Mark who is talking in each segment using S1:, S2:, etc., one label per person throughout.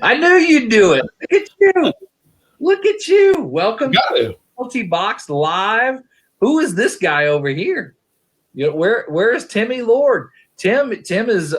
S1: I knew you'd do it. Look at you. Look at you. Welcome
S2: Got
S1: to
S2: to.
S1: PenaltyBox Live. Who is this guy over here? You know, where is Timmy Lord? Tim is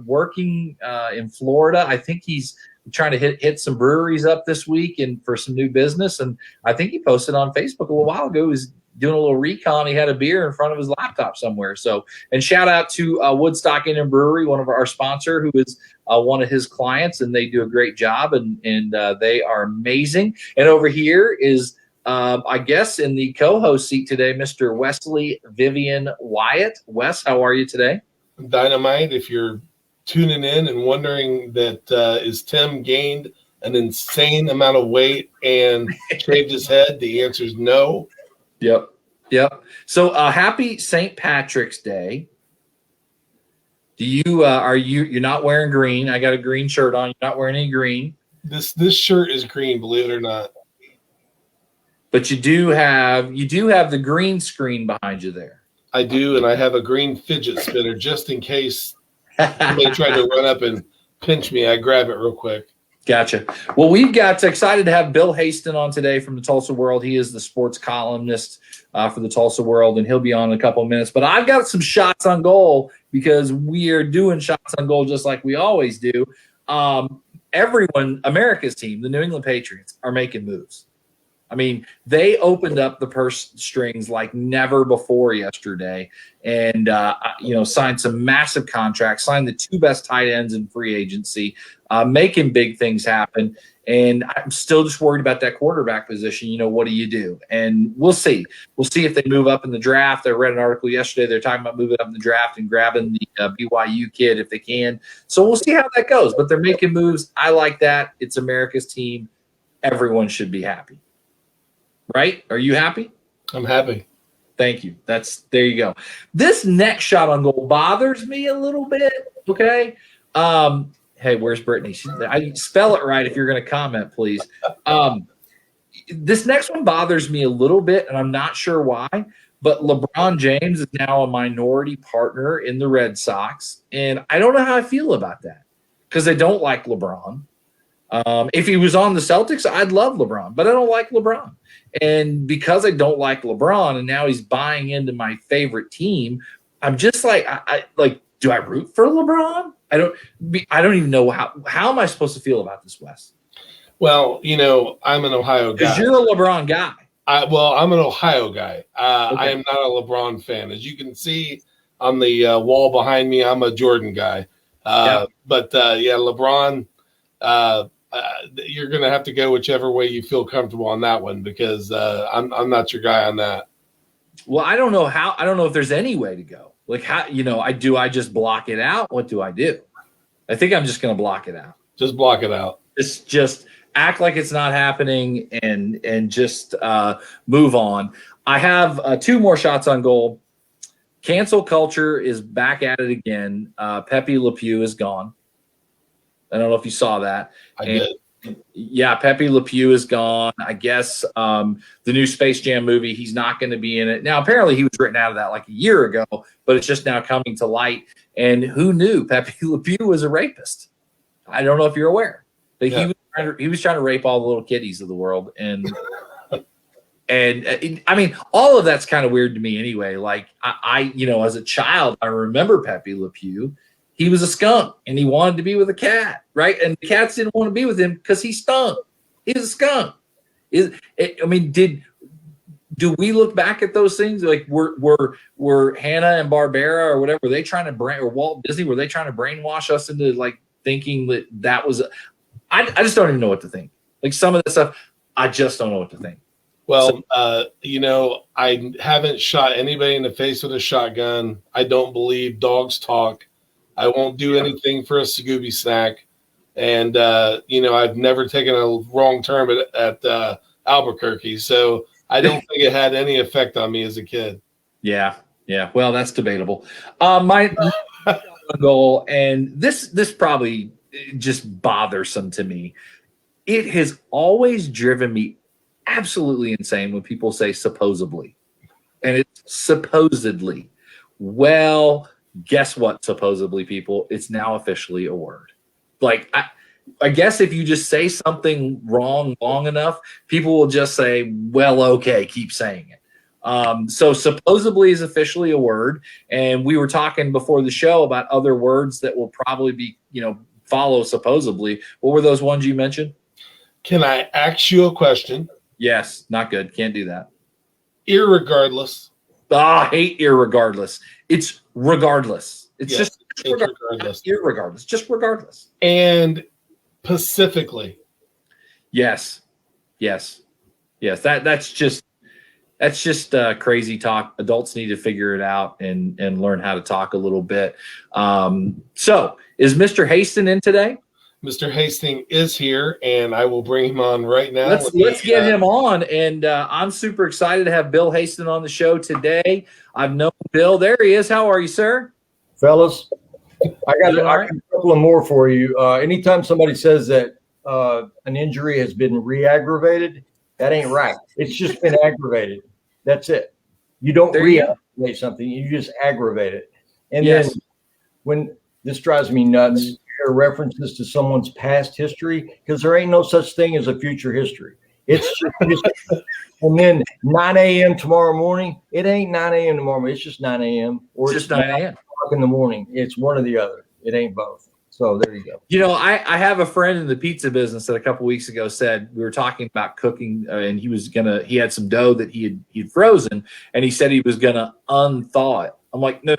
S1: working in Florida. I think he's trying to hit some breweries up this week and for some new business. And I think he posted on Facebook a little while ago. He was doing a little recon. He had a beer in front of his laptop somewhere. So, and shout out to Woodstock Inn and Brewery, one of our sponsor, who is one of his clients, and they do a great job, and they are amazing. And over here is I guess in the co-host seat today, Mr. Wesley Vivian Wyatt. Wes, how are you today?
S2: Dynamite. If you're tuning in and wondering that is Tim gained an insane amount of weight and shaved his head, the answer is no.
S1: Yep. So happy St. Patrick's Day. Do you you're not wearing green? I got a green shirt on. You're not wearing any green.
S2: This shirt is green, believe it or not.
S1: But you do have the green screen behind you there.
S2: I do, and I have a green fidget spinner just in case somebody tried to run up and pinch me. I grab it real quick.
S1: Gotcha. Well, we've got excited to have Bill Haisten on today from the Tulsa World. He is the sports columnist for the Tulsa World, and he'll be on in a couple of minutes. But I've got some shots on goal because we are doing shots on goal just like we always do. Everyone, America's team, the New England Patriots, are making moves. I mean, they opened up the purse strings like never before yesterday and, signed some massive contracts, signed the two best tight ends in free agency, making big things happen. And I'm still just worried about that quarterback position. You know, what do you do? And we'll see. We'll see if they move up in the draft. I read an article yesterday. They're talking about moving up in the draft and grabbing the BYU kid if they can. So we'll see how that goes. But they're making moves. I like that. It's America's team. Everyone should be happy. Right? Are you happy?
S2: I'm happy.
S1: Thank you. There you go. This next shot on goal bothers me a little bit. Okay. Hey, where's Brittany? I spell it right if you're going to comment, please. This next one bothers me a little bit, and I'm not sure why, but LeBron James is now a minority partner in the Red Sox, and I don't know how I feel about that because I don't like LeBron. If he was on the Celtics, I'd love LeBron, but I don't like LeBron. And because I don't like LeBron and now he's buying into my favorite team, I'm just like, I do I root for LeBron? I don't even know how am I supposed to feel about this, Wes?
S2: Well, I'm an Ohio guy.
S1: Because you're a LeBron guy.
S2: I'm an Ohio guy.
S1: Okay.
S2: I am not a LeBron fan. As you can see on the wall behind me, I'm a Jordan guy. But LeBron, you're going to have to go whichever way you feel comfortable on that one because I'm not your guy on that.
S1: Well, I don't know if there's any way to go. Like how, I just block it out? What do I do? I think I'm just going to block it out.
S2: Just block it out.
S1: Just act like it's not happening and just move on. I have two more shots on goal. Cancel culture is back at it again. Pepe Le Pew is gone. I don't know if you saw that.
S2: I did.
S1: Yeah, Pepe Le Pew is gone. I guess the new Space Jam movie, he's not going to be in it. Now, apparently he was written out of that like a year ago, but it's just now coming to light. And who knew Pepe Le Pew was a rapist? I don't know if you're aware. But he was trying to rape all the little kiddies of the world. And I mean, all of that's kind of weird to me anyway. Like, I as a child, I remember Pepe Le Pew. He was a skunk, and he wanted to be with a cat, right? And the cats didn't want to be with him because he stunk. He was a skunk. Do we look back at those things like were Hanna and Barbera or whatever? Were they trying to or Walt Disney? Were they trying to brainwash us into like thinking that was? I just don't even know what to think. Like some of this stuff, I just don't know what to think.
S2: Well, I haven't shot anybody in the face with a shotgun. I don't believe dogs talk. I won't do anything for a Scooby snack. And, I've never taken a wrong turn at Albuquerque. So I don't think it had any effect on me as a kid.
S1: Yeah. Well, that's debatable. My goal, and this probably just bothersome to me. It has always driven me absolutely insane when people say supposedly. And it's supposedly. Well, guess what, supposedly, people? It's now officially a word. Like, I guess if you just say something wrong long enough, people will just say, well, okay, keep saying it. So supposedly is officially a word. And we were talking before the show about other words that will probably be, follow supposedly. What were those ones you mentioned?
S2: Can I ask you a question?
S1: Yes, not good. Can't do that.
S2: Irregardless.
S1: I hate irregardless. It's regardless. It's
S2: Yes,
S1: just
S2: it's regardless.
S1: Irregardless. Just regardless.
S2: And specifically.
S1: Yes. That's just crazy talk. Adults need to figure it out and learn how to talk a little bit. So is Mr. Haisten in today?
S2: Mr. Hastings is here, and I will bring him on right now.
S1: Let's get him on, and I'm super excited to have Bill Haisten on the show today. I've known Bill. There he is. How are you, sir?
S3: Fellas, I got a couple of more for you. Anytime somebody says that an injury has been re-aggravated, that ain't right. It's just been aggravated. That's it. You don't re-aggravate something. You just aggravate it. And then when this drives me nuts, you hear references to someone's past history, because there ain't no such thing as a future history. It's just and then 9 a.m. tomorrow morning, it ain't 9 a.m. tomorrow morning. It's just 9 a.m. or
S1: it's just 9 a.m.
S3: in the morning. It's one or the other. It ain't both. So there you go.
S1: I have a friend in the pizza business that a couple weeks ago said, we were talking about cooking, and he had some dough that he'd frozen, and he said he was gonna unthaw it. I'm like, no,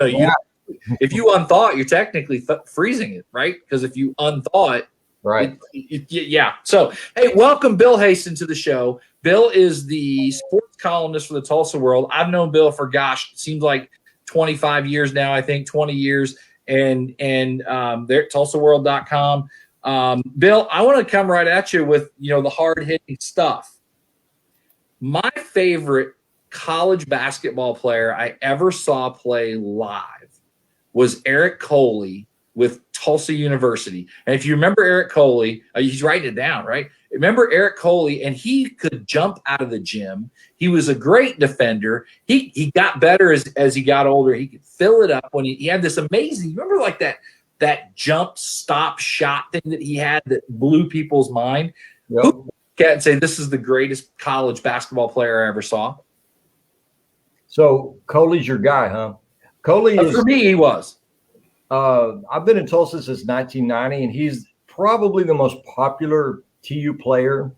S1: if you unthaw it, you're technically freezing it, right? Because if you unthaw it,
S3: right?
S1: Yeah. So hey, welcome Bill Haisten to the show. Bill is the sports columnist for the Tulsa World. I've known Bill for it seems like 25 years now. I think 20 years. And they're at TulsaWorld.com. Bill, I want to come right at you with, the hard hitting stuff. My favorite college basketball player I ever saw play live was Eric Coley with Tulsa University. And if you remember Eric Coley, he's writing it down, right? Remember Eric Coley, and he could jump out of the gym. He was a great defender. He got better as he got older. He could fill it up when he had this amazing, remember like that jump stop shot thing that he had that blew people's mind?
S3: Yep.
S1: Who can say this is the greatest college basketball player I ever saw?
S3: So Coley's your guy, huh? Coley is,
S1: for me, he was.
S3: I've been in Tulsa since 1990, and he's probably the most popular TU player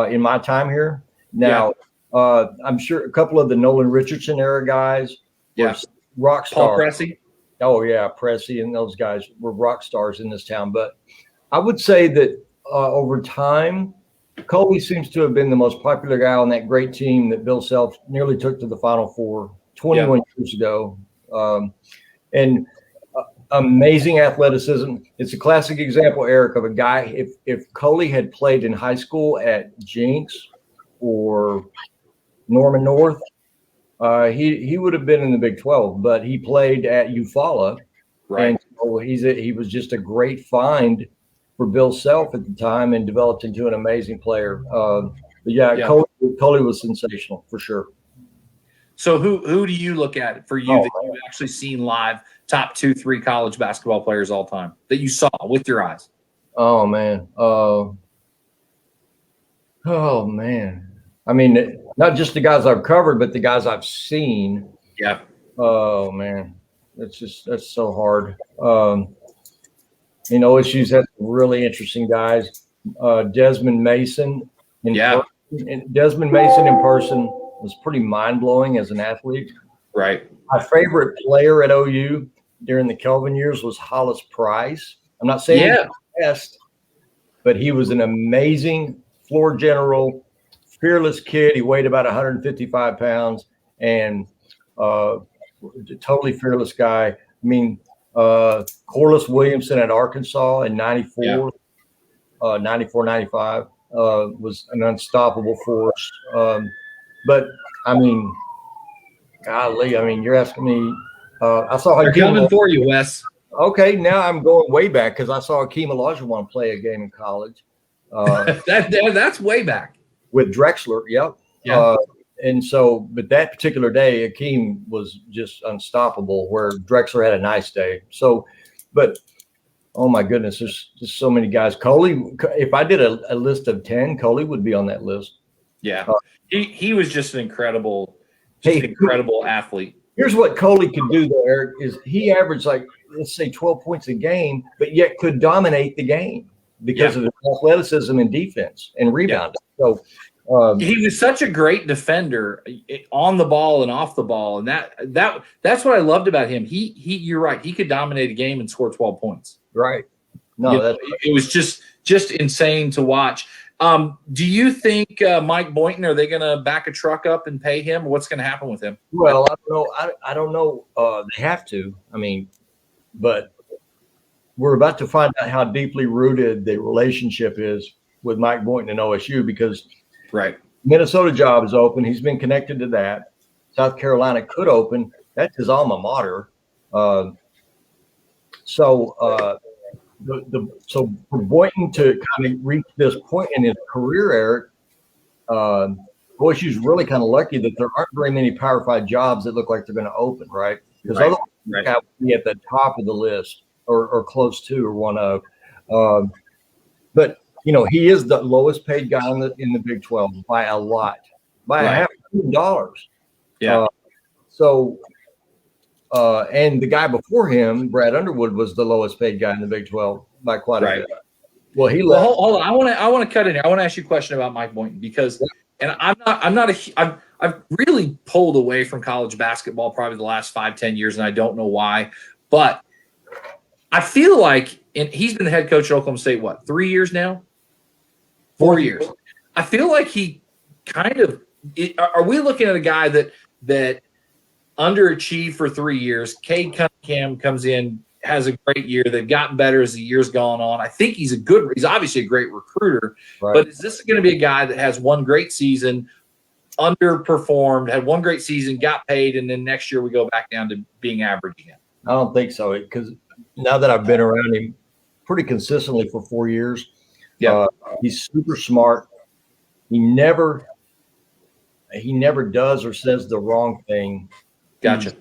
S3: in my time here. Now, I'm sure a couple of the Nolan Richardson era guys were rock stars.
S1: Paul Pressey.
S3: Oh, yeah, Pressey and those guys were rock stars in this town. But I would say that over time, Coley seems to have been the most popular guy on that great team that Bill Self nearly took to the Final Four 21 years ago. And amazing athleticism. It's a classic example, Eric, of a guy. If Coley had played in high school at Jenks or Norman North, he would have been in the Big 12. But he played at Eufaula,
S1: right?
S3: And so he was just a great find for Bill Self at the time, and developed into an amazing player. Coley was sensational for sure.
S1: So who do you look at for you that you've actually seen live? Top 2, 3 college basketball players all time that you saw with your eyes?
S3: Oh man. I mean, not just the guys I've covered, but the guys I've seen.
S1: Yeah.
S3: Oh man, that's so hard. OSU's had really interesting guys. Desmond Mason. Desmond Mason in person was pretty mind blowing as an athlete.
S1: Right.
S3: My favorite player at OU during the Kelvin years was Hollis Price. I'm not saying he was the best, but he was an amazing floor general, fearless kid. He weighed about 155 pounds and totally fearless guy. I mean, Corliss Williamson at Arkansas in 94, 95 was an unstoppable force. But, I mean, golly, you're asking me. I saw
S1: They're coming for you, Wes.
S3: Okay, now I'm going way back because I saw Akeem Olajuwon play a game in college.
S1: That's way back
S3: with Drexler. Yep.
S1: Yeah.
S3: And so, but that particular day, Akeem was just unstoppable. Where Drexler had a nice day. So, but Oh my goodness, there's just so many guys. Coley, if I did a list of 10, Coley would be on that list.
S1: Yeah, he was just an incredible athlete.
S3: Here's what Coley could do though, Eric, is he averaged like, let's say 12 points a game, but yet could dominate the game because of his athleticism and defense and rebounding. So
S1: he was such a great defender on the ball and off the ball, and that's what I loved about him. You're right. He could dominate a game and score 12 points.
S3: Right. No,
S1: it was just insane to watch. Do you think Mike Boynton, are they going to back a truck up and pay him? What's going to happen with him?
S3: Well, I don't know. They have to. I mean, but we're about to find out how deeply rooted the relationship is with Mike Boynton and OSU, because Minnesota job is open. He's been connected to that. South Carolina could open. That's his alma mater. So for Boynton to kind of reach this point in his career, Eric, OSU's really kind of lucky that there aren't very many Power 5 jobs that look like they're going to open, right? Because otherwise they would be at the top of the list or close to or one of. But he is the lowest paid guy in the Big 12 by a lot, by $500,000.
S1: Yeah.
S3: And the guy before him, Brad Underwood, was the lowest paid guy in the Big 12 by quite a bit. Well, he left.
S1: Hold on. I want to cut in here. I want to ask you a question about Mike Boynton because, and I've really pulled away from college basketball probably the last 5-10 years, and I don't know why, but I feel like, and he's been the head coach at Oklahoma State, 3 years now? 4 years. I feel like he kind of are we looking at a guy that underachieved for 3 years? Cade Cunningham comes in, has a great year. They've gotten better as the year's gone on. I think he's obviously a great recruiter, but is this going to be a guy that has one great season, underperformed, had one great season, got paid, and then next year we go back down to being average again?
S3: I don't think so, because now that I've been around him pretty consistently for 4 years, he's super smart. He never does or says the wrong thing.
S1: Gotcha.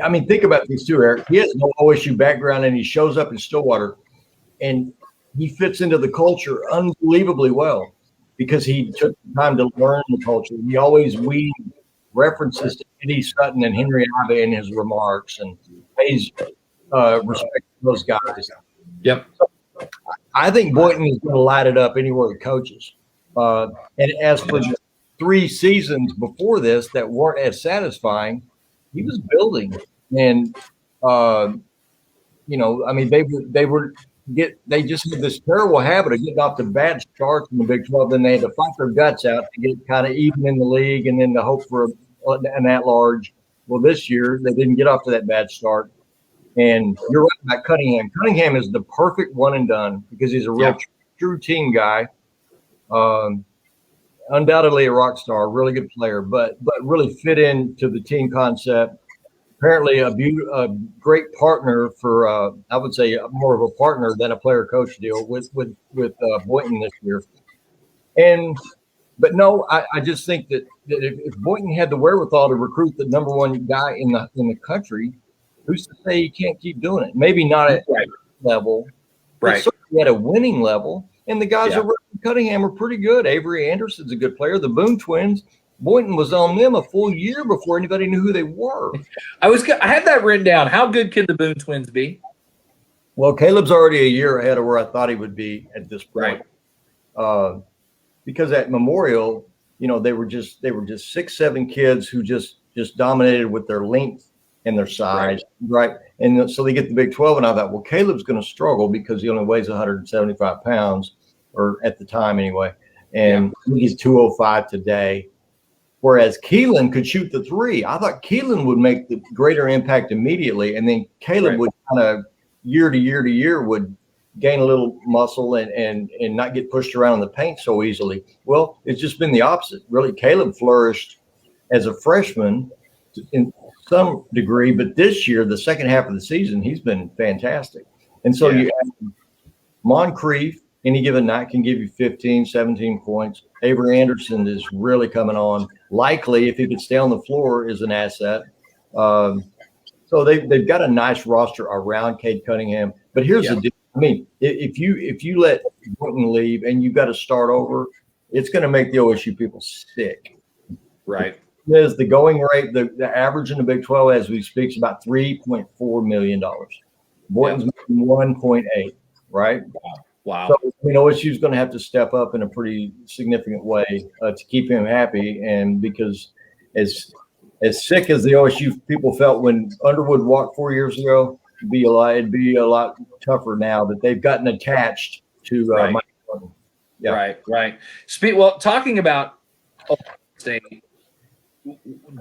S3: I mean, think about these two, Eric. He has no OSU background, and he shows up in Stillwater, and he fits into the culture unbelievably well because he took the time to learn the culture. He always weaved references to Eddie Sutton and Henry Ave in his remarks, and pays respect to those guys.
S1: Yep.
S3: So I think Boynton is going to light it up anywhere he coaches. And as for the 3 seasons before this that weren't as satisfying, he was building, and I mean, they just had this terrible habit of getting off to bad starts in the Big 12. Then they had to fight their guts out to get kind of even in the league, and then to hope for an at-large. Well, this year they didn't get off to that bad start. And you're right about Cunningham. Cunningham is the perfect one and done because he's a real true team guy. Undoubtedly a rock star, really good player, but really fit into the team concept. Apparently a great partner for, I would say more of a partner than a player coach deal with Boynton this year. But no, I just think that if Boynton had the wherewithal to recruit the number one guy in the country, who's to say he can't keep doing it? Maybe not at that level, but certainly at a winning level. And the guys around Cunningham are pretty good. Avery Anderson's a good player. The Boone twins, Boynton was on them a full year before anybody knew who they were. I
S1: had that written down. How good can the Boone twins be?
S3: Well, Caleb's already a year ahead of where I thought he would be at this point. Because at Memorial, they were just 6'7" kids who just dominated with their length and their size, right? And so they get the Big 12, and I thought, well, Caleb's going to struggle because he only weighs 175 pounds, or at the time anyway, and he's 205 today. Whereas Keelan could shoot the 3. I thought Keelan would make the greater impact immediately, and then Caleb would kind of year to year would gain a little muscle and not get pushed around in the paint so easily. Well, it's just been the opposite. Really, Caleb flourished as a freshman in some degree, but this year, the second half of the season, he's been fantastic. And so you have Moncrief, any given night, can give you 15, 17 points. Avery Anderson is really coming on. Likely, if he could stay on the floor, is an asset. So they've got a nice roster around Cade Cunningham. But here's the deal. I mean, if you let Boynton leave and you've got to start over, it's going to make the OSU people sick.
S1: Right.
S3: Is the going rate, the average in the Big 12 as we speak is about $3.4 million. Boynton's making 1.8, right?
S1: Wow.
S3: So, OSU's going to have to step up in a pretty significant way to keep him happy. And because as sick as the OSU people felt when Underwood walked 4 years ago, it'd be a lot tougher now that they've gotten attached to Mike Boynton. Yeah.
S1: Right. Well, talking about Ohio State,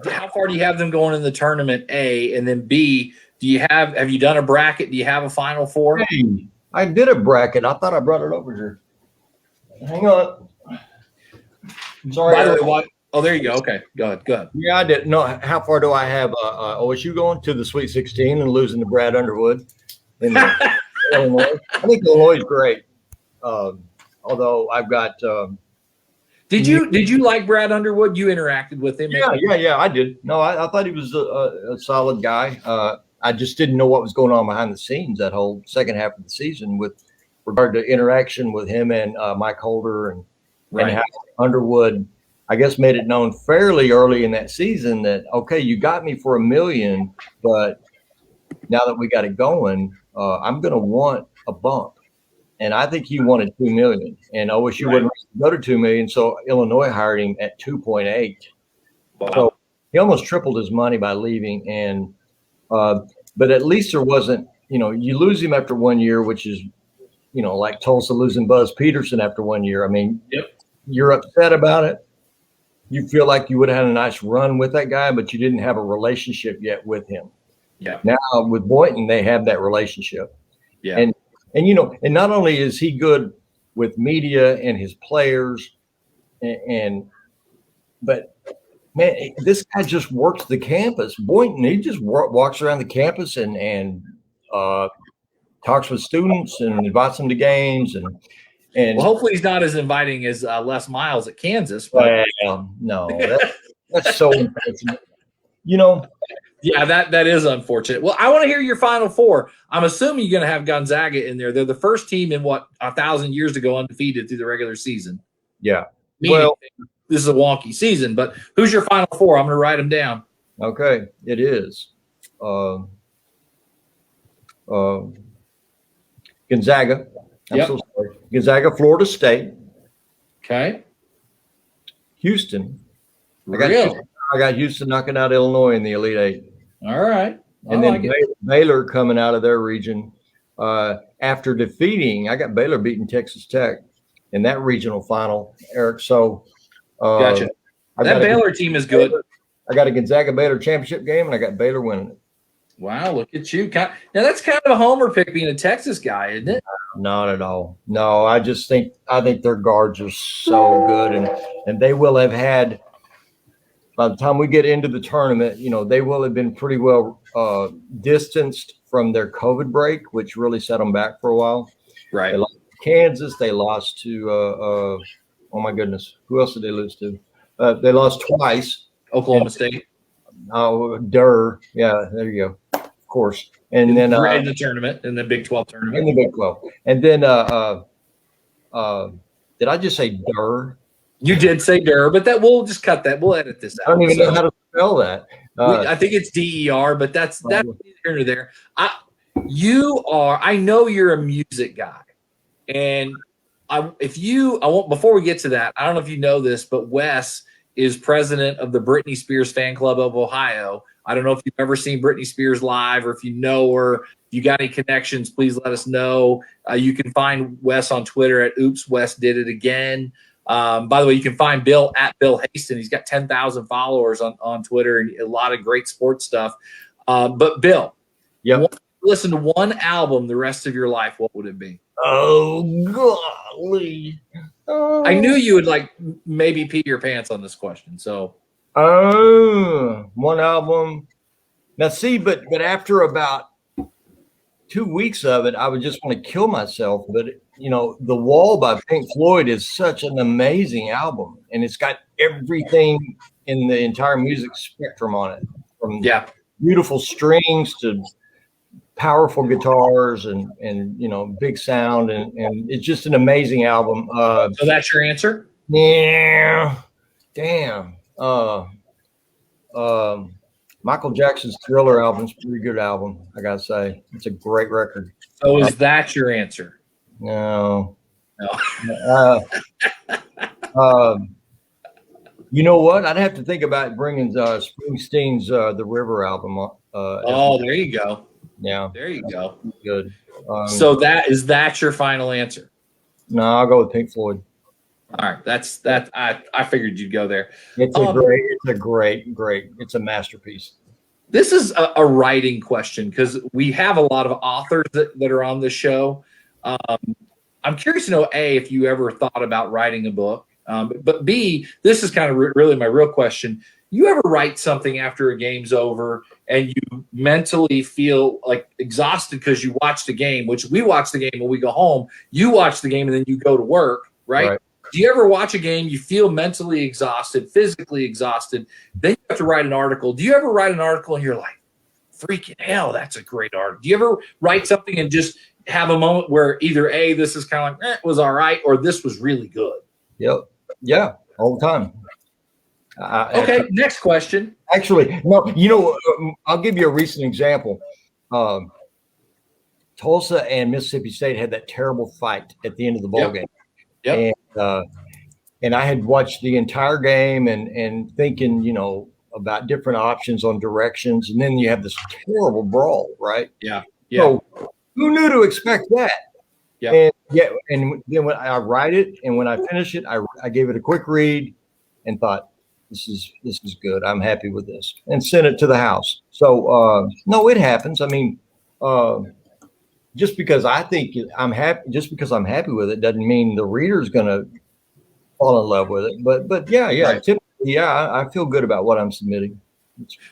S1: how far do you have them going in the tournament, A? And then B, have you done a bracket? Do you have a Final Four?
S3: Hey, I did a bracket. I thought I brought it over here. Hang on. Sorry.
S1: By the way, what? Oh, there you go. Okay, go ahead.
S3: Yeah, I did. No, how far do I have OSU going to the Sweet 16 and losing to Brad Underwood in Illinois? I think Illinois is great. Although I've got.
S1: Did you like Brad Underwood? You interacted with him?
S3: Yeah, I did. No, I thought he was a solid guy. I just didn't know what was going on behind the scenes that whole second half of the season with regard to interaction with him and Mike Holder and how Underwood, I guess, made it known fairly early in that season that, okay, you got me for $1 million, but now that we got it going, I'm going to want a bump. And I think he wanted $2 million, and OSU wouldn't go to $2 million. So Illinois hired him at 2.8. Wow. So he almost tripled his money by leaving. And but at least there wasn't, you lose him after 1 year, which is, like Tulsa losing Buzz Peterson after 1 year. I mean, you're upset about it. You feel like you would have had a nice run with that guy, but you didn't have a relationship yet with him.
S1: Yeah.
S3: Now with Boynton, they have that relationship.
S1: Yeah.
S3: And and not only is he good with media and his players, but man, this guy just works the campus. Boynton, he just walks around the campus and talks with students and invites them to games and
S1: well, hopefully he's not as inviting as Les Miles at Kansas. But
S3: no, that's so unfortunate.
S1: Yeah, that is unfortunate. Well, I want to hear your Final Four. I'm assuming you're going to have Gonzaga in there. They're the first team in 1,000 years to go undefeated through the regular season.
S3: Yeah.
S1: Meaning, this is a wonky season, but who's your Final Four? I'm going to write them down.
S3: Okay, it is Gonzaga. Gonzaga, Florida State.
S1: Okay.
S3: Houston.
S1: Really?
S3: I got Houston knocking out Illinois in the Elite Eight.
S1: All right.
S3: And then Baylor coming out of their region after defeating. I got Baylor beating Texas Tech in that regional final, Eric. So
S1: gotcha. That Baylor team is good.
S3: I got a Gonzaga Baylor championship game, and I got Baylor winning it.
S1: Wow, look at you. Now that's kind of a homer pick being a Texas guy, isn't it?
S3: Not at all. No, I think their guards are so good, and they will have had. By the time we get into the tournament, they will have been pretty well distanced from their COVID break, which really set them back for a while.
S1: Right.
S3: They lost to Kansas. They lost to, oh my goodness, who else did they lose to? They lost twice.
S1: Oklahoma State.
S3: Oh, yeah, there you go. Of course. And then
S1: in the tournament, in the Big 12 tournament.
S3: In the Big 12. And then did I just say Durr?
S1: You did say Durr, but we'll just cut that. We'll edit this out.
S3: I don't even know how to spell that.
S1: I think it's DER, but that's here or there. I know you're a music guy, and before we get to that, I don't know if you know this, but Wes is president of the Britney Spears Fan Club of Ohio. I don't know if you've ever seen Britney Spears live, or if you know her. If you got any connections, please let us know. You can find Wes on Twitter at Oops Wes Did It Again. By the way, you can find Bill at Bill Haisten. He's got 10,000 followers on Twitter and a lot of great sports stuff. But Bill, listen to one album the rest of your life, what would it be?
S3: Oh, golly.
S1: I knew you would maybe pee your pants on this question. So,
S3: one album. Now, see, but after about 2 weeks of it, I would just want to kill myself. But The Wall by Pink Floyd is such an amazing album, and it's got everything in the entire music spectrum on it, from beautiful strings to powerful guitars and big sound, and it's just an amazing album.
S1: So that's your answer?
S3: Yeah, damn. Michael Jackson's Thriller album's a pretty good album, I gotta say. It's a great record.
S1: So is that your answer?
S3: No.
S1: No.
S3: You know what? I'd have to think about bringing Springsteen's The River album.
S1: There you go.
S3: Yeah,
S1: there you go.
S3: Good.
S1: So that your final answer?
S3: No, I'll go with Pink Floyd.
S1: All right, that's that. I figured you'd go there.
S3: It's a great. It's a masterpiece.
S1: This is a writing question because we have a lot of authors that are on the show. I'm curious to know, A, if you ever thought about writing a book, but B, this is kind of really my real question. You ever write something after a game's over and you mentally feel like exhausted because you watched a game, which we watch the game when we go home. You watch the game and then you go to work, right? Do you ever watch a game, you feel mentally exhausted, physically exhausted, then you have to write an article? Do you ever write an article and you're like, freaking hell, that's a great article? Do you ever write something and just have a moment where either A, this is kind of like, it was all right, or this was really good?
S3: Yep. Yeah, all the time.
S1: Okay, next question.
S3: Actually, no, I'll give you a recent example. Tulsa and Mississippi State had that terrible fight at the end of the ball game.
S1: Yep.
S3: And I had watched the entire game and thinking, about different options on directions. And then you have this terrible brawl, right?
S1: Yeah.
S3: So who knew to expect that?
S1: Yeah.
S3: And then when I write it and when I finish it, I gave it a quick read and thought, this is good. I'm happy with this, and sent it to the house. So no, it happens. I mean, just because I think I'm happy, just because I'm happy with it, doesn't mean the reader's going to fall in love with it. But yeah,
S1: Right.
S3: Typically, I feel good about what I'm submitting.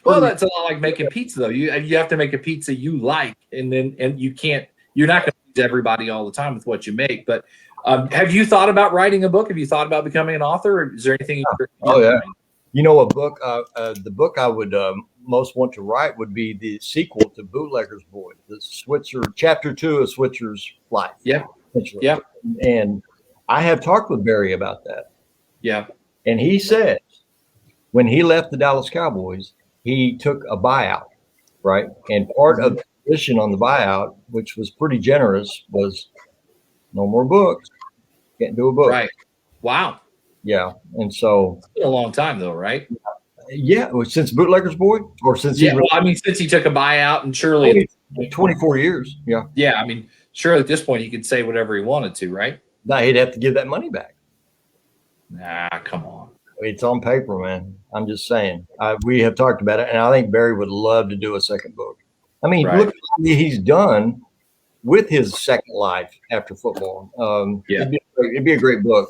S1: Well, that's a lot like making pizza, though. You have to make a pizza you like, and you're not going to please everybody all the time with what you make. But have you thought about writing a book? Have you thought about becoming an author? Or is there anything?
S3: A book. The book I would most want to write would be the sequel to Bootlegger's Boy, the Switzer, Chapter 2 of Switzer's life.
S1: Yeah.
S3: Yeah. And I have talked with Barry about that.
S1: Yeah.
S3: And he says when he left the Dallas Cowboys, he took a buyout, right? And part of the condition on the buyout, which was pretty generous, was no more books. Can't do a book.
S1: Right. Wow.
S3: Yeah. And so
S1: It's been a long time, though, right?
S3: yeah, since Bootlegger's Boy, or since
S1: since he took a buyout, and surely
S3: 24 years. Yeah.
S1: Yeah, I mean, surely at this point he could say whatever he wanted to, right?
S3: Now he'd have to give that money back.
S1: Nah, come on.
S3: It's on paper, man. I'm just saying. We have talked about it, and I think Barry would love to do a second book. I mean,
S1: Right.
S3: look at what he's done with his second life after football. It'd be a great book.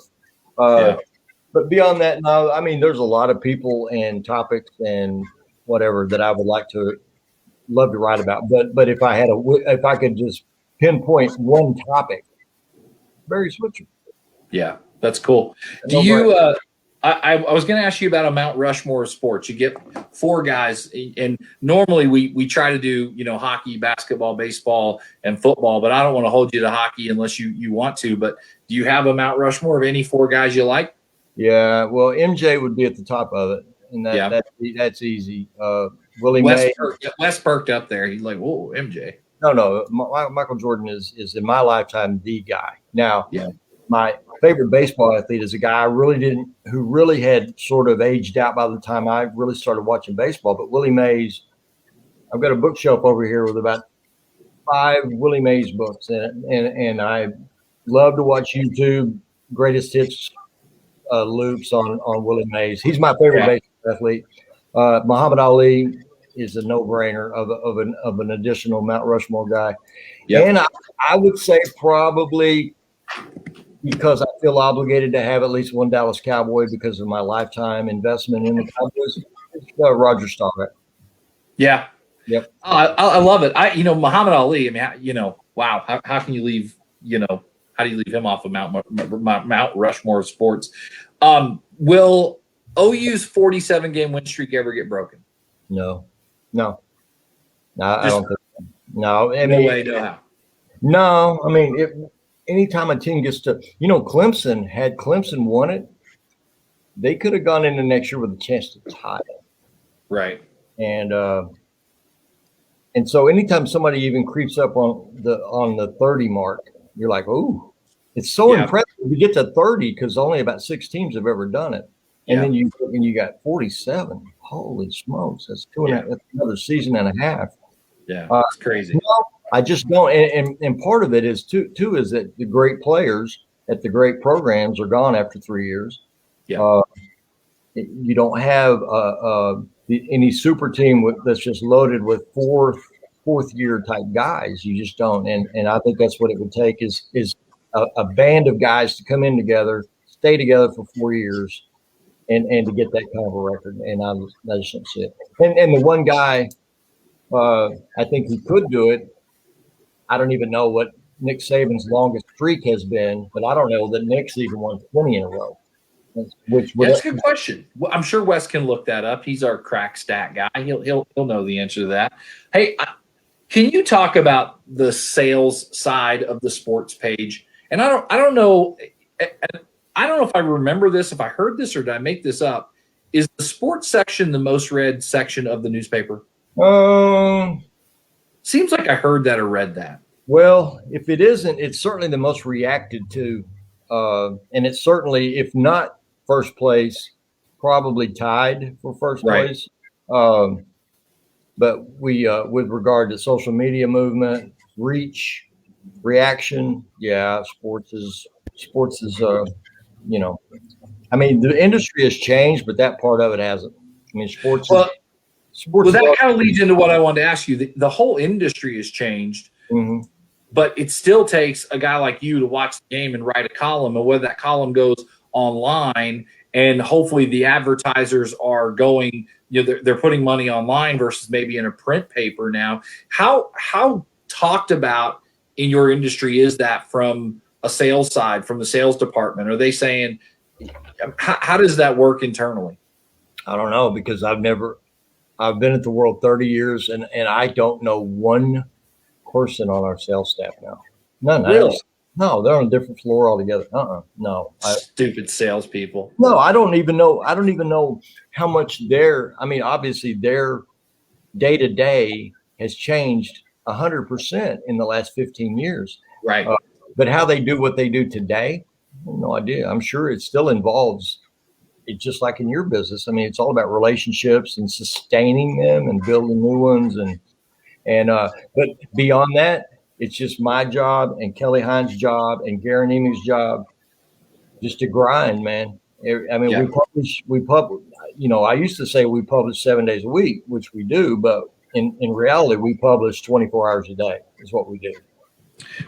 S3: But beyond that, no. I mean, there's a lot of people and topics and whatever that I would love to write about. But if I could just pinpoint one topic, Barry Switzer.
S1: Yeah, that's cool. Do you? I was going to ask you about a Mount Rushmore of sports. You get four guys, and normally we try to do hockey, basketball, baseball, and football. But I don't want to hold you to hockey unless you want to. But do you have a Mount Rushmore of any four guys you like?
S3: Yeah, well, MJ would be at the top of it, and that's easy. Willie May.
S1: Wes perked up there. He's like, whoa, MJ.
S3: No, Michael Jordan is in my lifetime the guy. Now, my favorite baseball athlete is a guy who really had sort of aged out by the time I really started watching baseball. But Willie Mays, I've got a bookshelf over here with about 5 Willie Mays books in it, and I love to watch YouTube greatest hits loops on Willie Mays. He's my favorite baseball athlete. Muhammad Ali is a no-brainer of an additional Mount Rushmore guy. Yep. And I would say probably, because I feel obligated to have at least one Dallas Cowboy because of my lifetime investment in the Cowboys, Roger Staubach.
S1: Yeah.
S3: Yep.
S1: I love it. Muhammad Ali. I mean, wow. How can you leave? How do you leave him off of Mount Rushmore of sports? Will OU's 47-game win streak ever get broken?
S3: No. I don't think so. No, I
S1: No
S3: mean,
S1: way, no how.
S3: no, I mean, anytime a team gets to, Clemson, had Clemson won it, they could have gone into next year with a chance to tie it.
S1: Right.
S3: And so anytime somebody even creeps up on the 30 mark, you're like, ooh, it's so impressive to get to 30 because only about 6 teams have ever done it. And then you got 47. Holy smokes, that's that's another season and a half.
S1: Yeah, it's crazy.
S3: No, I just don't. And part of it is too is that the great players at the great programs are gone after 3 years.
S1: Yeah.
S3: You don't have any super team that's just loaded with fourth year type guys. You just don't. And I think that's what it would take is a band of guys to come in together, stay together for 4 years, and to get that kind of a record. And I just don't see it. And the one guy, I think he could do it. I don't even know what Nick Saban's longest streak has been, but I don't know that Nick's even won 20 in a row.
S1: That's a good question. Well, I'm sure Wes can look that up. He's our crack stat guy. He'll know the answer to that. Hey, can you talk about the sales side of the sports page? And I don't know if I remember this, if I heard this, or did I make this up? Is the sports section the most read section of the newspaper? Seems like I heard that or read that.
S3: Well, if it isn't, it's certainly the most reacted to. And it's certainly, if not first place, probably tied for first place. But we, with regard to social media movement, reach, reaction, sports is, I mean, the industry has changed, but that part of it hasn't. I mean, sports.
S1: Well, that kind of leads into what I wanted to ask you. The whole industry has changed.
S3: Mm-hmm.
S1: But it still takes a guy like you to watch the game and write a column, and whether that column goes online, and hopefully the advertisers are going, they're putting money online versus maybe in a print paper now. How talked about in your industry is that from a sales side, from the sales department? Are they saying, how does that work internally?
S3: I don't know, because I've been at the World 30 years, and I don't know one person on our sales staff now. None.
S1: Really?
S3: No, they're on a different floor altogether. No.
S1: Stupid salespeople.
S3: No, I don't even know how much obviously their day to day has changed 100% in the last 15 years.
S1: Right.
S3: But how they do what they do today, I have no idea. I'm sure it still involves it, just like in your business. I mean, it's all about relationships and sustaining them and building new ones but beyond that, it's just my job and Kelly Hines' job and Garen Eming's job just to grind, man. I mean, we publish, I used to say we publish 7 days a week, which we do, but in reality, we publish 24 hours a day is what we do.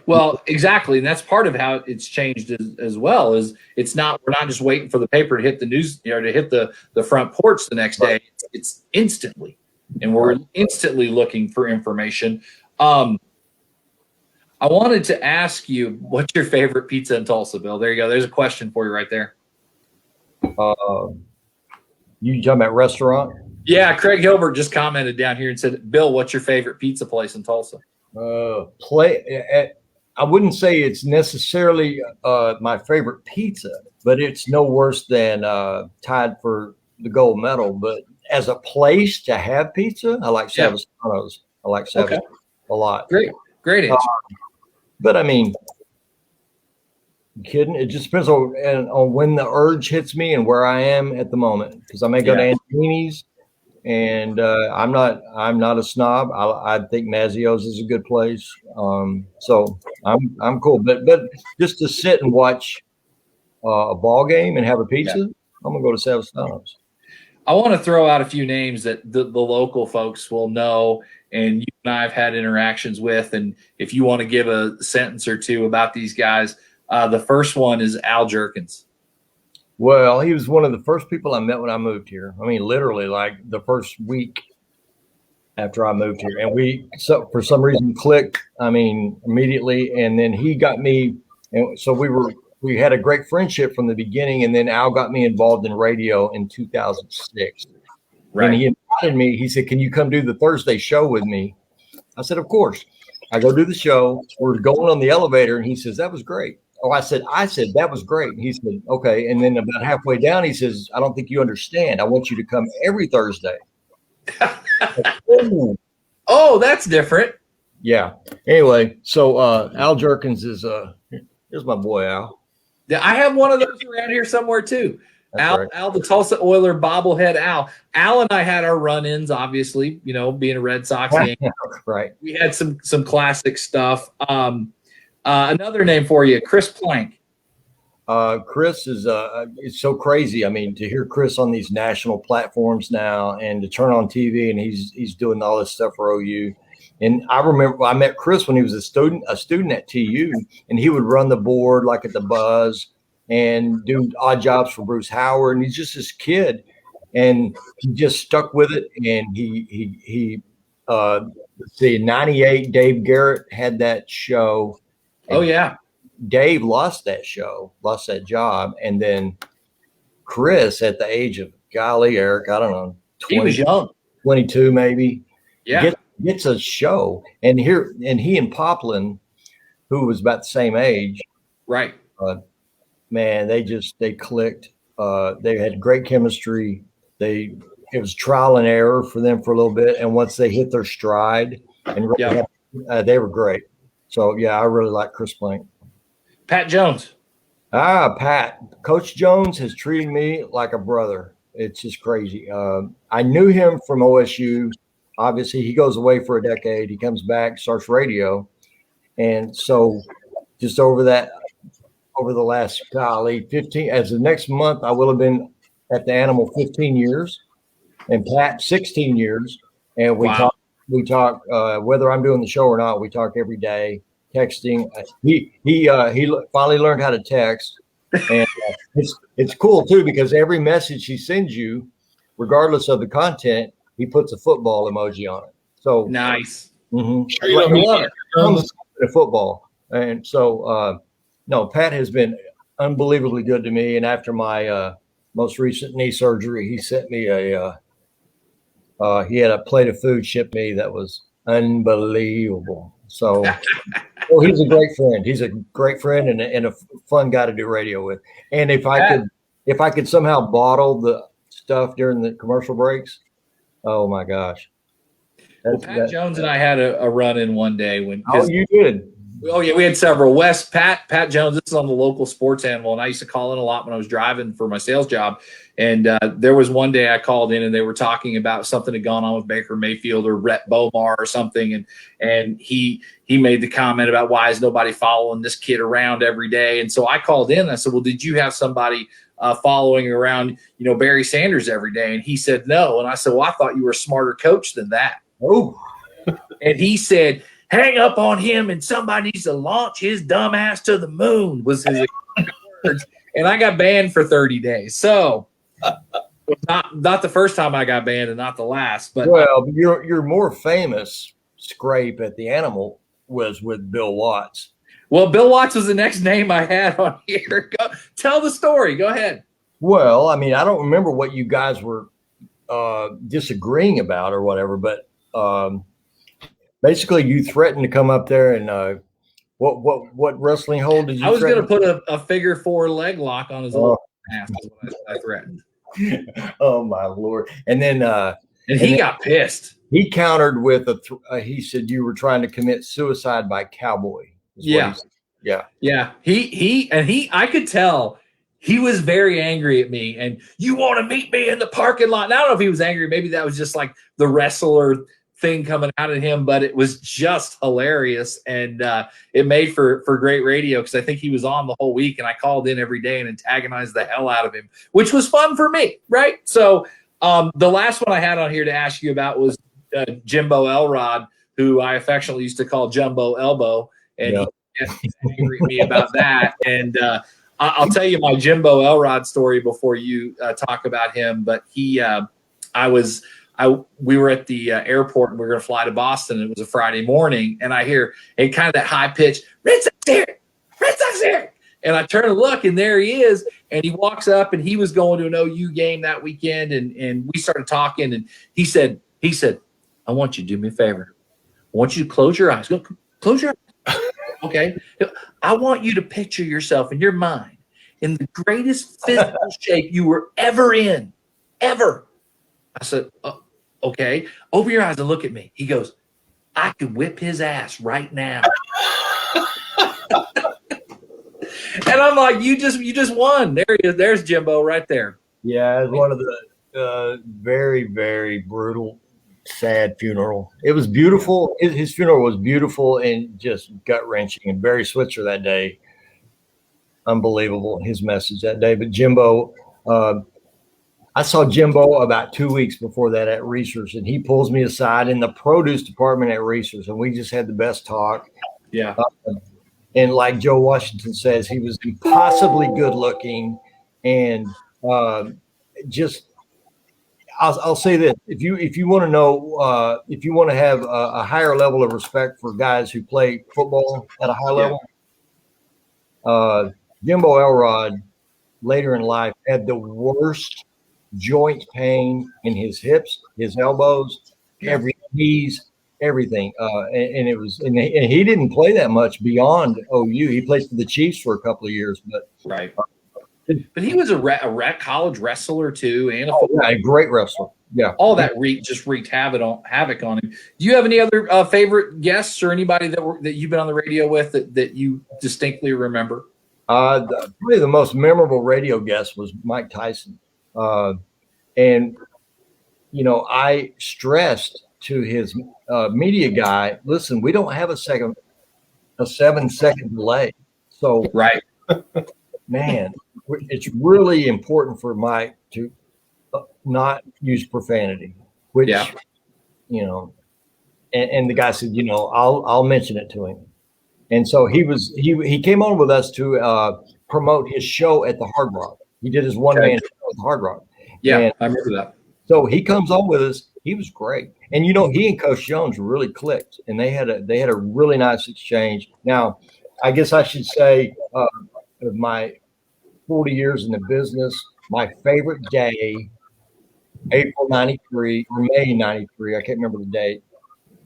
S1: Well, exactly. And that's part of how it's changed as well, is we're not just waiting for the paper to hit the news, to hit the front porch the next day. It's instantly. And we're instantly looking for information. I wanted to ask you, what's your favorite pizza in Tulsa, Bill? There you go. There's a question for you right there.
S3: You talking about restaurant?
S1: Yeah, Craig Hilbert just commented down here and said, Bill, what's your favorite pizza place in Tulsa?
S3: I wouldn't say it's necessarily my favorite pizza, but it's no worse than tied for the gold medal. But as a place to have pizza, I like Savastano's. I like Savastano's a lot.
S1: Great answer.
S3: But I mean, you kidding? It just depends on when the urge hits me and where I am at the moment. Because I may go to Antoni's, and I'm not a snob. I think Mazzio's is a good place. So I'm cool. But just to sit and watch a ball game and have a pizza, I'm gonna go to Savastano's.
S1: I want to throw out a few names that the local folks will know, and you and I have had interactions with. And if you want to give a sentence or two about these guys, the first one is Al Jerkins.
S3: Well, he was one of the first people I met when I moved here. I mean, literally like the first week after I moved here. And we, for some reason, clicked, immediately. And then he got me. And so we had a great friendship from the beginning. And then Al got me involved in radio in 2006. Right. And he invited me. He said, "Can you come do the Thursday show with me I said, of course. I go do the show. We're going on the elevator, and he says, that was great. Oh, I said, that was great. He said, okay. And then about halfway down, he says, I don't think you understand. I want you to come every Thursday.
S1: Oh, that's different.
S3: Yeah. Anyway, so Al Jerkins is here's my boy Al.
S1: Yeah, I have one of those around here somewhere too.
S3: That's right.
S1: Al, the Tulsa Oiler bobblehead Al. Al and I had our run-ins, obviously, being a Red Sox fan.
S3: Right.
S1: We had some classic stuff. Another name for you, Chris Plank.
S3: Chris is it's so crazy. I mean, to hear Chris on these national platforms now and to turn on TV and he's doing all this stuff for OU. And I remember I met Chris when he was a student at TU, and he would run the board like at the Buzz and do odd jobs for Bruce Howard. And he's just this kid, and he just stuck with it. And he let's see, 98, Dave Garrett had that show.
S1: Oh yeah.
S3: Dave lost that job. And then Chris at the age of, golly, Eric, I don't know, 20,
S1: he was young,
S3: 22 maybe.
S1: Yeah.
S3: Gets a show. And he and Poplin, who was about the same age.
S1: Right.
S3: Man, they clicked. They had great chemistry. It was trial and error for them for a little bit. And once they hit their stride and they were great. So yeah, I really like Chris Plank.
S1: Pat Jones.
S3: Pat. Coach Jones has treated me like a brother. It's just crazy. I knew him from OSU. Obviously, he goes away for a decade. He comes back, starts radio. And so just over the last, 15, as the next month, I will have been at the Animal 15 years and Pat 16 years. And we talk, whether I'm doing the show or not, we talk every day. Texting. He finally learned how to text, and it's cool too because every message he sends you, regardless of the content, he puts a football emoji on it. So
S1: nice.
S3: Mm-hmm.
S2: Sure you don't love
S3: it. Football, and so no, Pat has been unbelievably good to me. And after my most recent knee surgery, he sent me he had a plate of food shipped me that was unbelievable. So. Well, he's a great friend. He's a great friend and a fun guy to do radio with. And if I could somehow bottle the stuff during the commercial breaks, oh my gosh.
S1: Pat Jones and I had a run in one day when.
S3: Oh, you did.
S1: Oh yeah, we had several. Pat Jones. This is on the local sports animal, and I used to call in a lot when I was driving for my sales job. And there was one day I called in, and they were talking about something had gone on with Baker Mayfield or Rhett Bomar or something, and he made the comment about why is nobody following this kid around every day. And so I called in. And I said, well, did you have somebody following around, Barry Sanders every day? And he said no. And I said, well, I thought you were a smarter coach than that.
S3: Oh,
S1: and he said, hang up on him and somebody needs to launch his dumb ass to the moon was his words. And I got banned for 30 days. So not the first time I got banned and not the last. But
S3: well, your more famous scrape at the Animal was with Bill Watts.
S1: Well, Bill Watts was the next name I had on here. Tell the story. Go ahead.
S3: Well, I mean, I don't remember what you guys were disagreeing about or whatever, but basically, you threatened to come up there and what wrestling hold did you?
S1: I was going to put a figure 4 leg lock on his old ass. Is what I threatened.
S3: Oh my Lord! And then
S1: he got pissed.
S3: He countered with he said you were trying to commit suicide by cowboy.
S1: Yeah. I could tell he was very angry at me. And you want to meet me in the parking lot? And I don't know if he was angry. Maybe that was just like the wrestler thing coming out of him, but it was just hilarious. And it made for great radio because I think he was on the whole week and I called in every day and antagonized the hell out of him, which was fun for me. Right. So the last one I had on here to ask you about was Jimbo Elrod, who I affectionately used to call Jumbo Elbow. And he got angry at me about that. And I'll tell you my Jimbo Elrod story before you talk about him. But we were at the airport and we were going to fly to Boston. And it was a Friday morning. And I hear kind of that high pitch, Red Sox here, Red Sox here. And I turn and look and there he is. And he walks up and he was going to an OU game that weekend. And we started talking and he said, I want you to do me a favor. want you to close your eyes. Go close your eyes. Okay. I want you to picture yourself in your mind in the greatest physical shape you were ever in, ever. I said, okay. Open your eyes and look at me. He goes, I could whip his ass right now. And I'm like, you just won. There he is. There's Jimbo right there.
S3: Yeah, it was one of the very, very brutal, sad funeral. It was beautiful. His funeral was beautiful and just gut wrenching. And Barry Switzer that day, unbelievable, his message that day. But Jimbo, I saw Jimbo about 2 weeks before that at Reese's, and he pulls me aside in the produce department at Reese's, and we just had the best talk.
S1: Yeah.
S3: And like Joe Washington says, he was impossibly good looking, and just I'll say this: if you want to know, if you want to have a higher level of respect for guys who play football at a high level, Jimbo Elrod later in life had the worst joint pain in his hips, his elbows, every knees, everything. And it was, and he didn't play that much beyond OU. He played for the Chiefs for a couple of years, but
S1: right. But he was a college wrestler too, and
S3: a great wrestler. Yeah,
S1: all that just wreaked havoc on him. Do you have any other favorite guests or anybody that you've been on the radio with that you distinctly remember?
S3: Probably the most memorable radio guest was Mike Tyson. And, you know, I stressed to his media guy, listen, we don't have a 7-second delay. So,
S1: right,
S3: man, it's really important for Mike to not use profanity, which, you know, and the guy said, you know, I'll mention it to him. And so he came on with us to promote his show at the Hard Rock. He did his one-man show at the Hard Rock.
S1: Yeah,
S3: and
S1: I remember that.
S3: So he comes on with us. He was great. And, you know, he and Coach Jones really clicked, and they had a really nice exchange. Now, I guess I should say of my 40 years in the business, my favorite day, April 93 or May 93, I can't remember the date,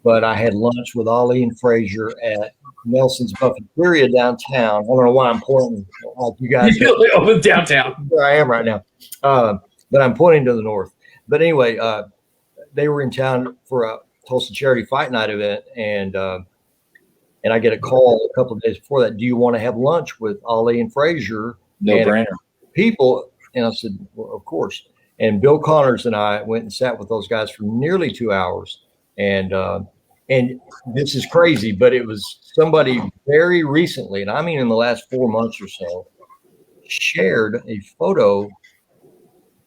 S3: but I had lunch with Ali and Frazier at Nelson's Buffeteria downtown. I don't know why I'm pointing like you guys.
S1: Over downtown.
S3: Where I am right now. But I'm pointing to the north. But anyway, they were in town for a Tulsa Charity Fight Night event, and I get a call a couple of days before that. Do you want to have lunch with Ali and Frazier?
S1: No brainer.
S3: People, and I said, well, of course. And Bill Connors and I went and sat with those guys for nearly 2 hours, and this is crazy, but it was somebody very recently, and I mean in the last 4 months or so, shared a photo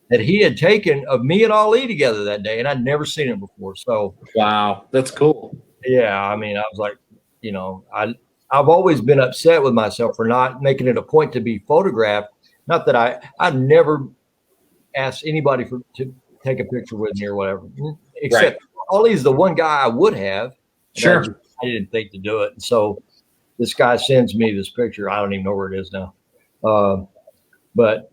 S3: that he had taken of me and Ali together that day, and I'd never seen it before. So,
S1: wow, that's cool.
S3: Yeah, I mean, I was like, you know, I've always been upset with myself for not making it a point to be photographed. Not that I never asked anybody to take a picture with me or whatever, except Ali's the one guy I would have.
S1: Sure,
S3: I didn't think to do it, and so this guy sends me this picture. I don't even know where it is now, but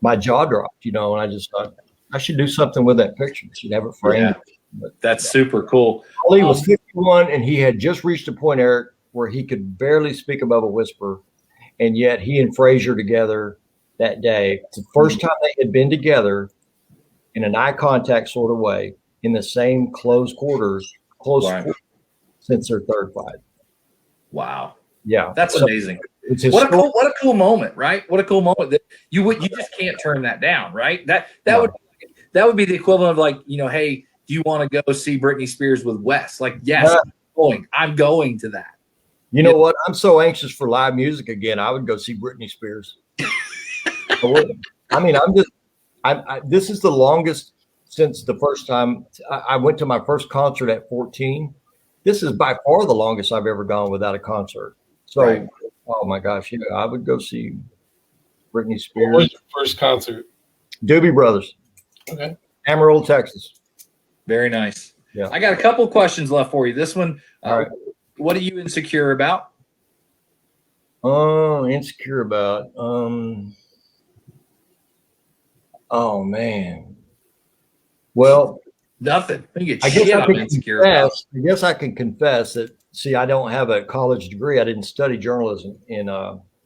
S3: my jaw dropped, you know, and I just thought I should do something with that picture. I should have it framed.
S1: Yeah. But that's super cool.
S3: Ali was 51, and he had just reached a point, Eric, where he could barely speak above a whisper, and yet he and Frazier together that day. It's the first time they had been together in an eye contact sort of way in the same close quarters since their third fight.
S1: Wow.
S3: Yeah,
S1: that's amazing. What a cool moment, right? What a cool moment that you just can't turn that down, right? That would be the equivalent of like, you know, hey, do you want to go see Britney Spears with Wes? Like, yes, I'm going to that.
S3: You know what? I'm so anxious for live music again. I would go see Britney Spears. I mean, this is the longest since the first time I went to my first concert at 14. This is by far the longest I've ever gone without a concert. So, oh my gosh, yeah, I would go see Britney Spears.
S2: What was your first concert?
S3: Doobie Brothers.
S2: Okay.
S3: Amarillo, Texas.
S1: Very nice.
S3: Yeah.
S1: I got a couple of questions left for you. This one,
S3: all right.
S1: What are you insecure about?
S3: Insecure about. Oh man. Well,
S1: Nothing. You get
S3: I guess
S1: shit
S3: I
S1: I'm
S3: can
S1: insecure about.
S3: confess. I guess I can confess that. See, I don't have a college degree. I didn't study journalism in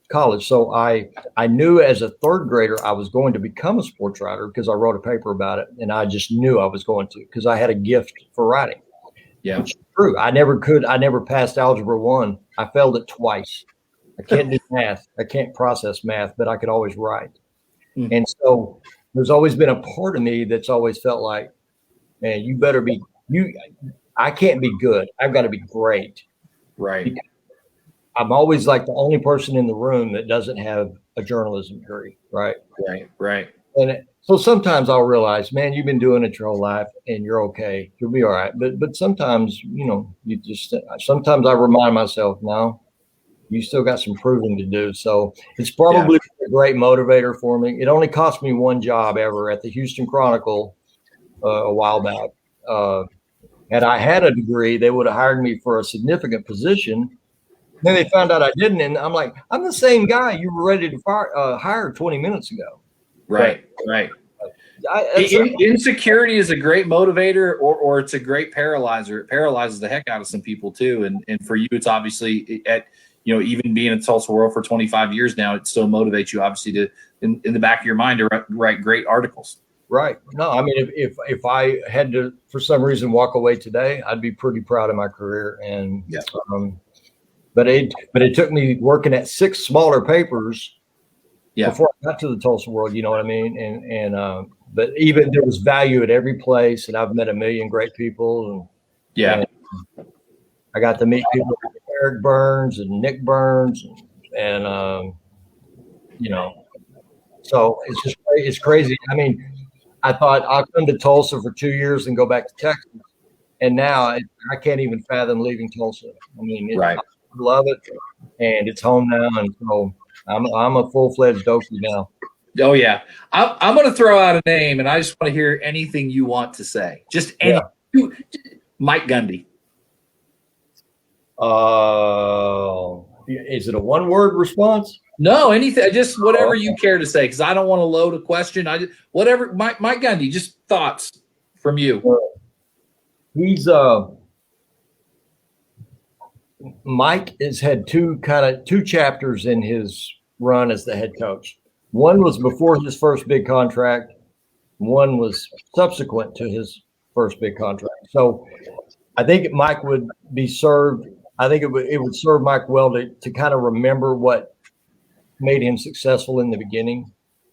S3: college, so I knew as a third grader I was going to become a sports writer because I wrote a paper about it, and I just knew I was going to because I had a gift for writing.
S1: Yeah.
S3: Which is true. I never passed Algebra 1. I failed it twice. I can't do math. I can't process math, but I could always write.
S1: Hmm.
S3: And so there's always been a part of me that's always felt like, man, you better be you. I can't be good. I've got to be great.
S1: Right.
S3: I'm always like the only person in the room that doesn't have a journalism degree, right?
S1: Right.
S3: And so sometimes I'll realize, man, you've been doing it your whole life, and you're okay. You'll be all right. But sometimes, you just sometimes I remind myself, no, you still got some proving to do. So it's probably a great motivator for me. It only cost me one job ever at the Houston Chronicle a while back. Had I had a degree, they would have hired me for a significant position. Then they found out I didn't, and I'm like, I'm the same guy you were ready to hire 20 minutes ago.
S1: Right. Insecurity is a great motivator, or it's a great paralyzer. It paralyzes the heck out of some people too. And for you, it's obviously even being in Tulsa World for 25 years now, it still motivates you obviously to in the back of your mind to write great articles.
S3: Right. No, I mean, if I had to, for some reason, walk away today, I'd be pretty proud of my career. And but it took me working at 6 smaller papers before I got to the Tulsa World. You know what I mean? And but even there was value at every place, and I've met a million great people. And I got to meet people like Eric Burns and Nick Burns, and so it's crazy. I mean, I thought I'll come to Tulsa for 2 years and go back to Texas, and now I can't even fathom leaving Tulsa. I mean, I love it, and it's home now, and so I'm a full-fledged Okie now.
S1: Oh yeah, I'm going to throw out a name, and I just want to hear anything you want to say. Just any. Mike Gundy.
S3: Is it a one-word response?
S1: No, anything, just whatever you care to say, because I don't want to load a question. Whatever, Mike Gundy, just thoughts from you.
S3: He's Mike has had two chapters in his run as the head coach. One was before his first big contract. One was subsequent to his first big contract. So I think Mike would be served. I think it would serve Mike well to kind of remember what made him successful in the beginning,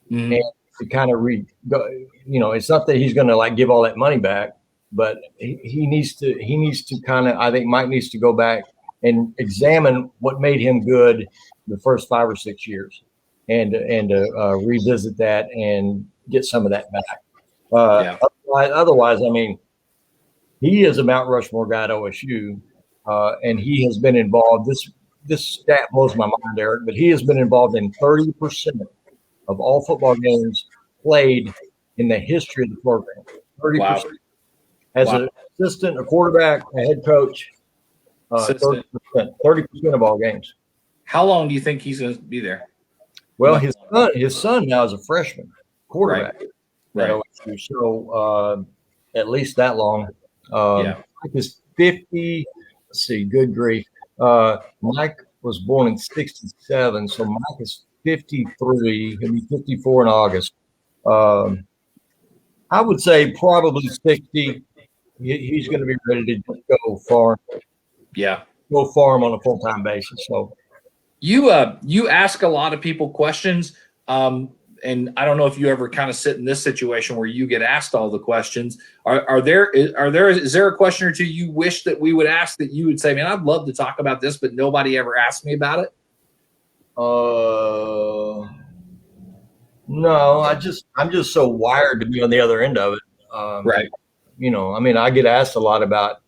S3: and to kind of it's not that he's going to like give all that money back, but he needs to kind of, I think Mike needs to go back and examine what made him good the first 5 or 6 years, and revisit that and get some of that back. Otherwise, I mean, he is a Mount Rushmore guy at OSU, and he has been involved. This stat blows my mind, Eric, but he has been involved in 30% of all football games played in the history of the program. 30%. Wow. As an assistant, a quarterback, a head coach, 30% of all games.
S1: How long do you think he's going to be there?
S3: Well, his son now is a freshman quarterback.
S1: Right.
S3: So at least that long. Mike is 50. Let's see. Good grief. Mike was born in 67, so Mike is 53. He'll be 54 in August. I would say probably 60. He's going to be ready to go farm.
S1: Yeah.
S3: Go farm on a full-time basis. So
S1: you ask a lot of people questions. And I don't know if you ever kind of sit in this situation where you get asked all the questions. Is there a question or two you wish that we would ask that you would say, man, I'd love to talk about this, but nobody ever asked me about it?
S3: No, I'm just so wired to be on the other end of it.
S1: Right.
S3: I mean, I get asked a lot about,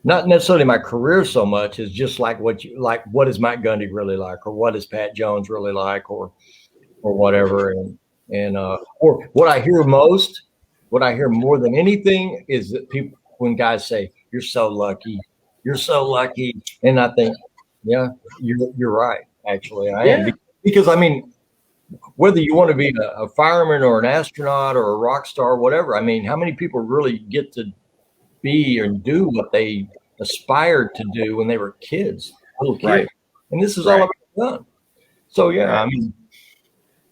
S3: not necessarily my career so much as just like what is Mike Gundy really like, or what is Pat Jones really like, or whatever. And or what I hear more than anything is that when guys say, you're so lucky. And I think, yeah, you're right. Actually, I am. Because I mean, whether you want to be a fireman or an astronaut or a rock star, whatever. I mean, how many people really get to be and do what they aspired to do when they were kids, little kids?
S1: Right.
S3: And this is all I've done. So, yeah, I mean,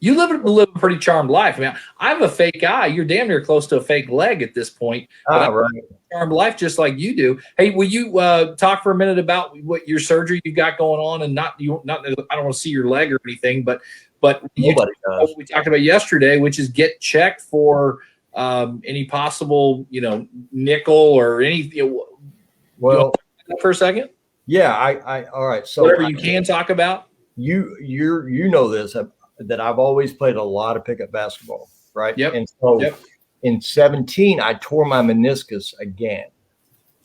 S1: you live a pretty charmed life. I mean, I have a fake eye. You're damn near close to a fake leg at this point. But I have a charmed life just like you do. Hey, will you talk for a minute about what your surgery you got going on? And not I don't want to see your leg or anything, but
S3: nobody does.
S1: What we talked about yesterday, which is get checked for any possible, nickel or anything.
S3: Well,
S1: for a second.
S3: Yeah, I all right. So
S1: whatever you can talk about.
S3: You know this, that I've always played a lot of pickup basketball, right?
S1: Yep.
S3: And so in 17, I tore my meniscus again,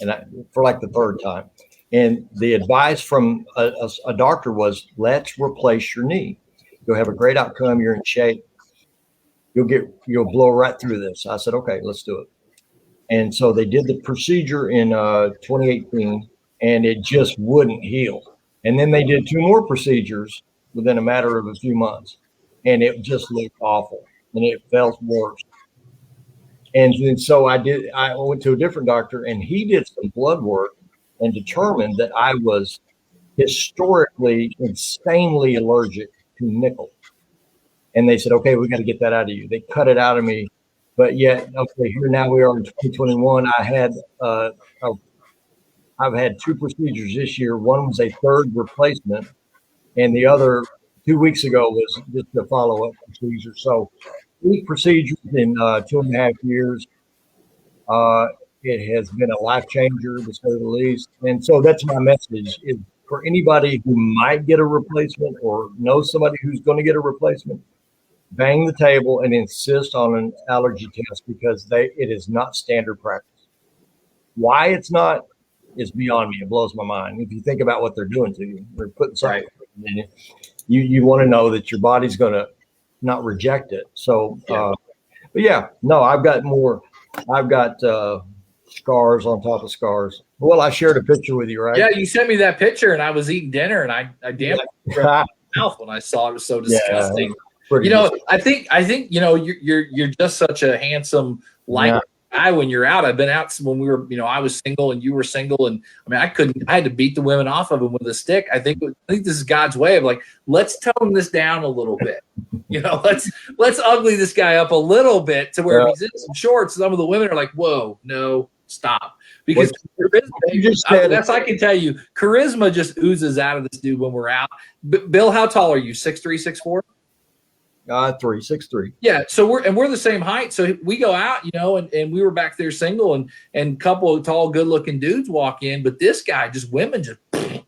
S3: and for like the third time. And the advice from a doctor was, let's replace your knee. You'll have a great outcome. You're in shape. You'll blow right through this. I said, okay, let's do it. And so they did the procedure in 2018, and it just wouldn't heal. And then they did 2 more procedures within a matter of a few months, and it just looked awful, and it felt worse. And then so I went to a different doctor, and he did some blood work and determined that I was historically insanely allergic to nickel. And they said, okay, we got to get that out of you. They cut it out of me. But yet, okay, here now we are in 2021. I've had 2 procedures this year. One was a third replacement, and the other 2 weeks ago was just a follow-up procedure. So 8 procedures in 2.5 years. It has been a life changer, to say the least. And so that's my message, is for anybody who might get a replacement or knows somebody who's going to get a replacement, bang the table and insist on an allergy test, because it is not standard practice. Why it's not is beyond me. It blows my mind. If you think about what they're doing to you, they're putting something in it. You want to know that your body's going to not reject it. So, but yeah, no, I've got scars on top of scars. Well, I shared a picture with you, right?
S1: Yeah, you sent me that picture, and I was eating dinner, and I damn my mouth when I saw it. It was so disgusting. I think you're just such a handsome guy when you're out. I've been out when we were, I was single and you were single, and I mean, I had to beat the women off of him with a stick. I think this is God's way of like, let's tone this down a little bit. Let's ugly this guy up a little bit to where if he's in some shorts, some of the women are like, whoa, no, stop. Because charisma, I can tell you, charisma just oozes out of this dude when we're out. Bill, how tall are you? 6'3", 6'4"?
S3: 6'3".
S1: Yeah, so we're the same height. So we go out, and we were back there single, and a couple of tall, good-looking dudes walk in, but this guy, women just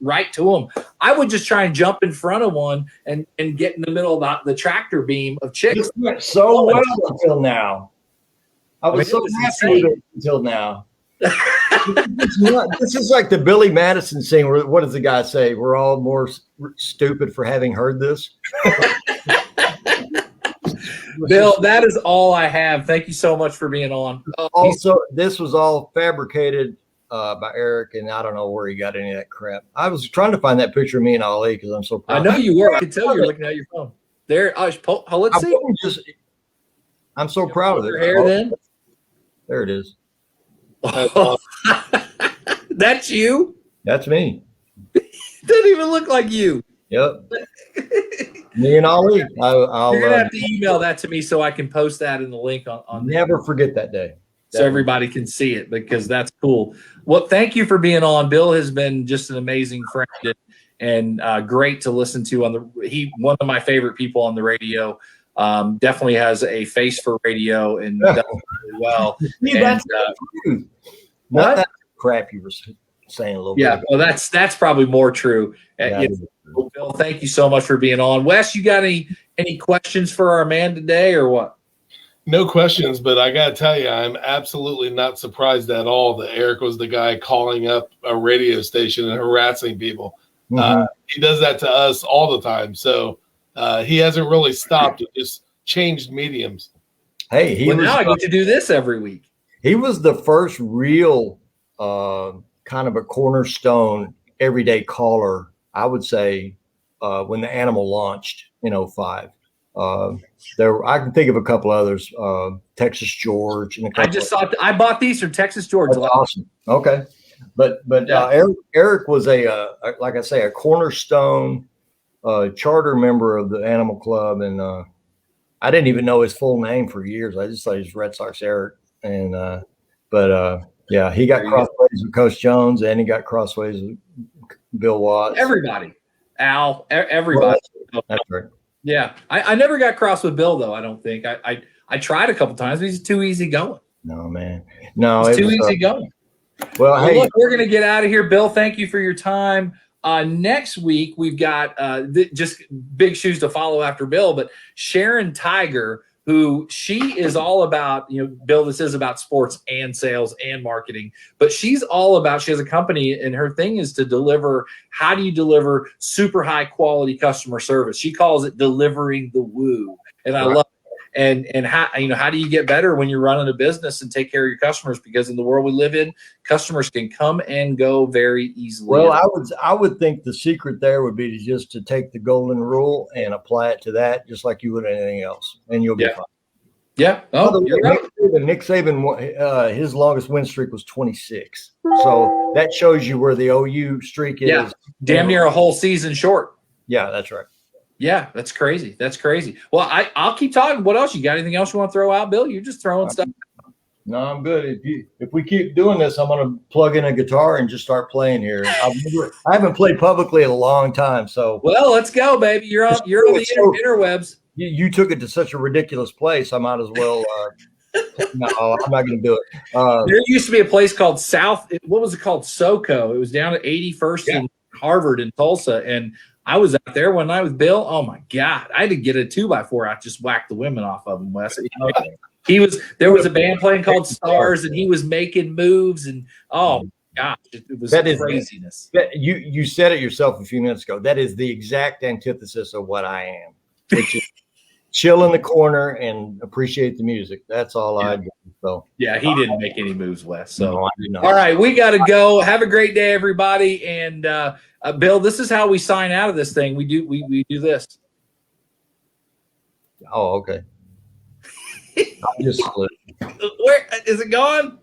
S1: right to him. I would just try and jump in front of one and get in the middle of the tractor beam of chicks.
S3: So well until now. I was so happy with it until now. This is like the Billy Madison scene. What does the guy say? We're all more stupid for having heard this.
S1: Bill, that is all I have. Thank you so much for being on.
S3: Also, this was all fabricated by Eric, and I don't know where he got any of that crap. I was trying to find that picture of me and Ali because I'm so proud.
S1: I know you were. I could tell you're looking at your phone. There, let's see.
S3: I'm so proud of it.
S1: Your hair then?
S3: There it is.
S1: That's you?
S3: That's me.
S1: Doesn't even look like you.
S3: Yep. Me and Ali.
S1: You're gonna have to email that to me so I can post that in the link on.
S3: Never forget that day.
S1: So everybody can see it, because that's cool. Well, thank you for being on. Bill has been just an amazing friend and great to listen to one of my favorite people on the radio. Definitely has a face for radio and does really well.
S3: That's not that crap you were saying a little bit.
S1: Yeah, well, that's probably more true. Well, Bill, thank you so much for being on. Wes, you got any questions for our man today or what?
S2: No questions, but I got to tell you, I'm absolutely not surprised at all that Eric was the guy calling up a radio station and harassing people. Mm-hmm. He does that to us all the time. So he hasn't really stopped. It just changed mediums.
S3: Hey,
S1: now I get to do this every week. He
S3: was the first real kind of a cornerstone everyday caller, I would say, when the Animal launched in 2005. I can think of a couple others. Texas George and a couple.
S1: I just saw. I bought these from Texas George.
S3: That's awesome. Okay, but
S1: Yeah.
S3: Eric was like I say, a cornerstone charter member of the Animal Club, and I didn't even know his full name for years. I just thought he was Red Sox Eric, and yeah, he got crossways with Coach Jones, and he got crossways with Bill Watts.
S1: Everybody, Al, everybody.
S3: Well, that's right.
S1: Yeah, I never got cross with Bill though. I don't think I tried a couple times, but he's too easy going.
S3: No, man, no,
S1: he's too easy going.
S3: Well, hey,
S1: look, we're gonna get out of here, Bill. Thank you for your time. Next week we've got just big shoes to follow after Bill, but Sharon Tiger, who she is all about, Bill, this is about sports and sales and marketing, but she has a company and her thing is to deliver. How do you deliver super high quality customer service? She calls it delivering the woo. And I love it. And how do you get better when you're running a business and take care of your customers? Because in the world we live in, customers can come and go very easily.
S3: Well, I would think the secret there would be to take the golden rule and apply it to that, just like you would anything else, and you'll be fine.
S1: Yeah. Oh, you're right.
S3: Nick Saban, his longest win streak was 26. So that shows you where the OU streak is.
S1: Yeah, damn near a whole season short.
S3: Yeah, that's right.
S1: Yeah, that's crazy. That's crazy. Well, I'll keep talking. What else? You got anything else you want to throw out, Bill? You're just throwing stuff.
S3: No, I'm good. If we keep doing this, I'm going to plug in a guitar and just start playing here. I haven't played publicly in a long time, so.
S1: Well, let's go, baby. You're on the interwebs.
S3: You took it to such a ridiculous place. I might as well. No, I'm not going to do it.
S1: There used to be a place called what was it called? SoCo. It was down at 81st and Harvard in Tulsa, and I was out there one night with Bill. Oh my God. I had to get a 2x4. I just whacked the women off of him, Wes. There was a band playing called Stars, and he was making moves, and oh my gosh, it was craziness.
S3: You said it yourself a few minutes ago. That is the exact antithesis of what I am, which is chill in the corner and appreciate the music. That's all I do. So
S1: yeah, he didn't make any moves, Wes. So
S3: no, I did not.
S1: All right, we got to go. Have a great day, everybody. And Bill, this is how we sign out of this thing. We do this.
S3: Oh, okay. I just
S1: Where is it going?